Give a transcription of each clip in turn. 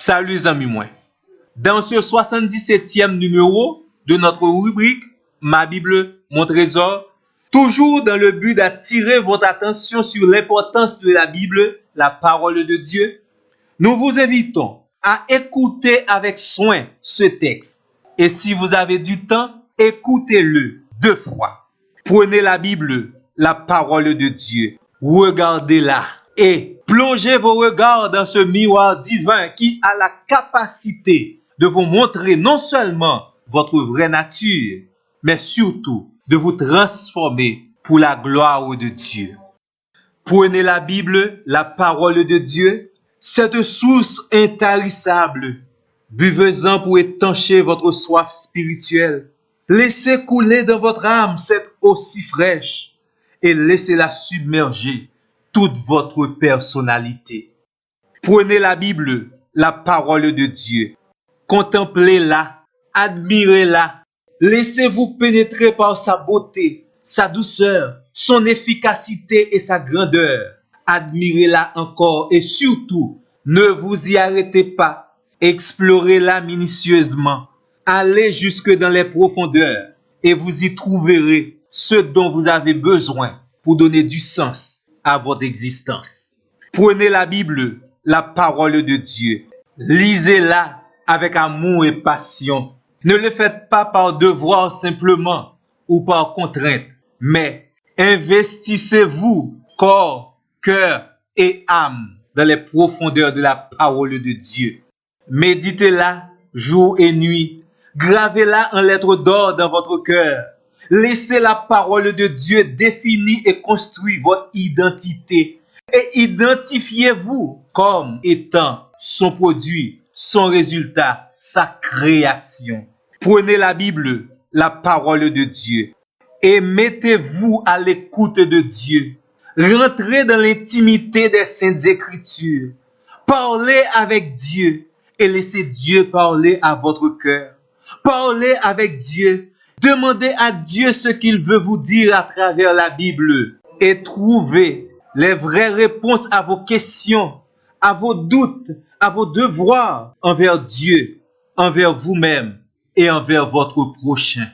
Salut amis moi. Dans ce 77e numéro de notre rubrique Ma Bible, mon trésor, toujours dans le but d'attirer votre attention sur l'importance de la Bible, la parole de Dieu, nous vous invitons à écouter avec soin ce texte. Et si vous avez du temps, écoutez-le 2 fois. Prenez la Bible, la parole de Dieu, regardez-la et plongez vos regards dans ce miroir divin qui a la capacité de vous montrer non seulement votre vraie nature, mais surtout de vous transformer pour la gloire de Dieu. Prenez la Bible, la parole de Dieu, cette source intarissable. Buvez-en pour étancher votre soif spirituelle. Laissez couler dans votre âme cette eau si fraîche et laissez-la submerger toute votre personnalité. Prenez la Bible, la parole de Dieu. Contemplez-la, admirez-la. Laissez-vous pénétrer par sa beauté, sa douceur, son efficacité et sa grandeur. Admirez-la encore et surtout, ne vous y arrêtez pas. Explorez-la minutieusement. Allez jusque dans les profondeurs et vous y trouverez ce dont vous avez besoin pour donner du sens à votre existence. Prenez la Bible, la parole de Dieu. Lisez-la avec amour et passion. Ne le faites pas par devoir simplement ou par contrainte, mais investissez-vous corps, cœur et âme dans les profondeurs de la parole de Dieu. Méditez-la jour et nuit. Gravez-la en lettres d'or dans votre cœur. Laissez la parole de Dieu définir et construire votre identité. Et identifiez-vous comme étant son produit, son résultat, sa création. Prenez la Bible, la parole de Dieu, et mettez-vous à l'écoute de Dieu. Rentrez dans l'intimité des Saintes Écritures. Parlez avec Dieu et laissez Dieu parler à votre cœur. Parlez avec Dieu. Demandez à Dieu ce qu'il veut vous dire à travers la Bible et trouvez les vraies réponses à vos questions, à vos doutes, à vos devoirs envers Dieu, envers vous-même et envers votre prochain.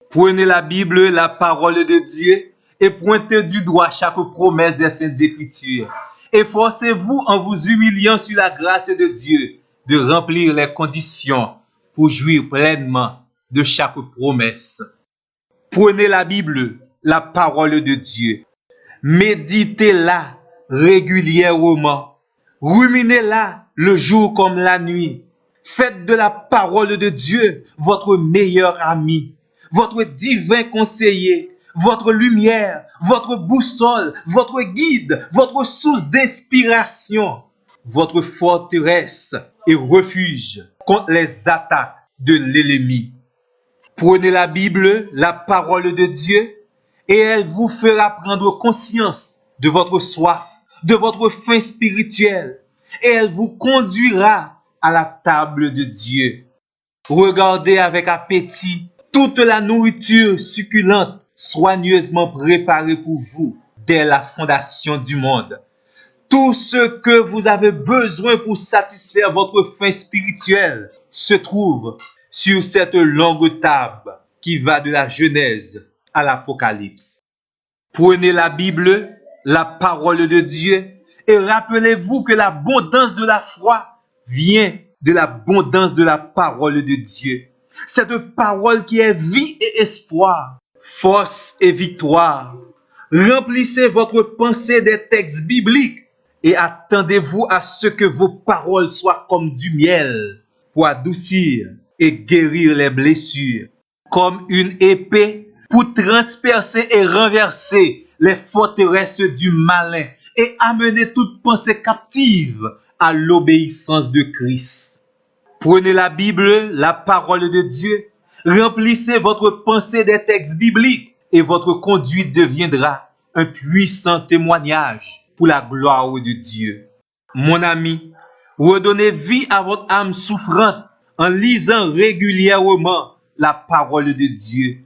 Prenez la Bible, la parole de Dieu et pointez du doigt chaque promesse des Saintes Écritures. Efforcez-vous en vous humiliant sur la grâce de Dieu de remplir les conditions pour jouir pleinement de chaque promesse. Prenez la Bible, la parole de Dieu. Méditez-la régulièrement. Ruminez-la le jour comme la nuit. Faites de la parole de Dieu votre meilleur ami, votre divin conseiller, votre lumière, votre boussole, votre guide, votre source d'inspiration, votre forteresse et refuge contre les attaques de l'ennemi. Prenez la Bible, la parole de Dieu, et elle vous fera prendre conscience de votre soif, de votre faim spirituelle, et elle vous conduira à la table de Dieu. Regardez avec appétit toute la nourriture succulente soigneusement préparée pour vous dès la fondation du monde. Tout ce que vous avez besoin pour satisfaire votre faim spirituelle se trouve sur cette longue table qui va de la Genèse à l'Apocalypse. Prenez la Bible, la parole de Dieu, et rappelez-vous que l'abondance de la foi vient de l'abondance de la parole de Dieu. Cette parole qui est vie et espoir, force et victoire. Remplissez votre pensée des textes bibliques et attendez-vous à ce que vos paroles soient comme du miel pour adoucir et guérir les blessures, comme une épée pour transpercer et renverser les forteresses du malin et amener toute pensée captive à l'obéissance de Christ. Prenez la Bible, la parole de Dieu, remplissez votre pensée des textes bibliques et votre conduite deviendra un puissant témoignage pour la gloire de Dieu. Mon ami, redonnez vie à votre âme souffrante en lisant régulièrement la parole de Dieu.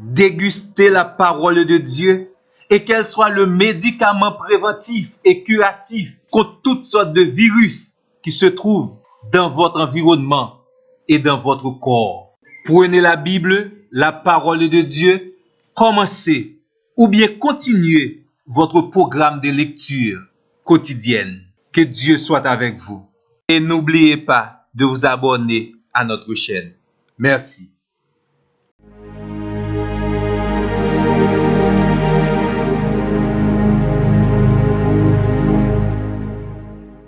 Dégustez la parole de Dieu et qu'elle soit le médicament préventif et curatif contre toutes sortes de virus qui se trouvent dans votre environnement et dans votre corps. Prenez la Bible, la parole de Dieu, commencez ou bien continuez votre programme de lecture quotidienne. Que Dieu soit avec vous. Et n'oubliez pas de vous abonner à notre chaîne. Merci.